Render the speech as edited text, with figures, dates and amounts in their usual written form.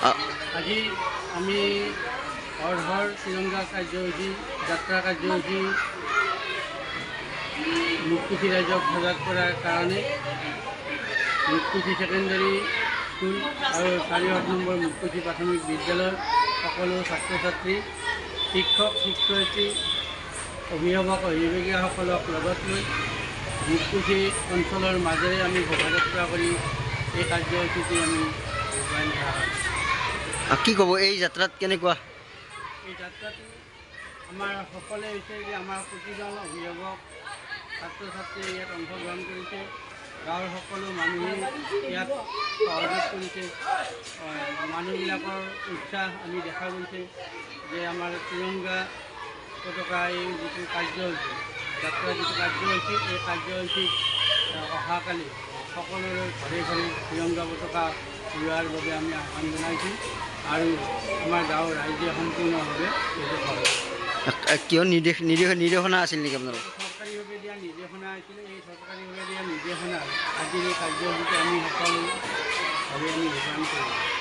আজি আমি হৰ হৰ তিৰংগা কাৰ্যসূচী যাত্ৰা কাৰ্যসূচী মুকুঠি ৰাইজক সজাগ কৰাৰ কাৰণে মুকুঠি ছেকেণ্ডাৰী স্কুল আৰু 4 নম্বৰ মুকুঠি প্ৰাথমিক বিদ্যালয়ৰ সকলো ছাত্ৰ ছাত্ৰী শিক্ষক শিক্ষয়িত্ৰী অভিভাৱক অভিভাৱিকাসকলক লগত লৈ মুকুঠি অঞ্চলৰ মাজেৰে আমি শোভাযাত্ৰা কৰি এই কাৰ্যসূচীটি আমি ৰূপায়ণ কৰা হয়। কি ক'ব এই যাত্ৰাত কেনেকুৱা? এই যাত্ৰাটো আমাৰ সফলে হৈছে যে আমাৰ প্ৰতিজন অভিভাৱক ছাত্ৰ ছাত্ৰীয়ে ইয়াত অংশগ্ৰহণ কৰিছে, গাঁৱৰ সকলো মানুহে ইয়াত সহযোগ কৰিছে। মানুহবিলাকৰ উৎসাহ আমি দেখা গৈছে যে আমাৰ তিৰংগা পতাকা এই যিটো কাৰ্যসূচী যাত্ৰাৰ যিটো কাৰ্যসূচী এই কাৰ্যসূচীত অহাকালি সকলোৰে ঘৰে ঘৰে তিৰংগা পতাকা উলিওৱাৰ বাবে আমি আহ্বান জনাইছোঁ আৰু আমাৰ গাঁৱৰ ৰাইজে সম্পূৰ্ণভাৱে এইটো কৰে। কিয় নিৰ্দেশনা আছিল নেকি আপোনালোকৰ? চৰকাৰীভাৱে দিয়া নিৰ্দেশনা আছিলে। এই চৰকাৰীভাৱে দিয়া নিৰ্দেশনা আজিৰ এই কাৰ্যসূচীটো আমি সকলোভাৱে আমি ৰূপায়ণ কৰিম।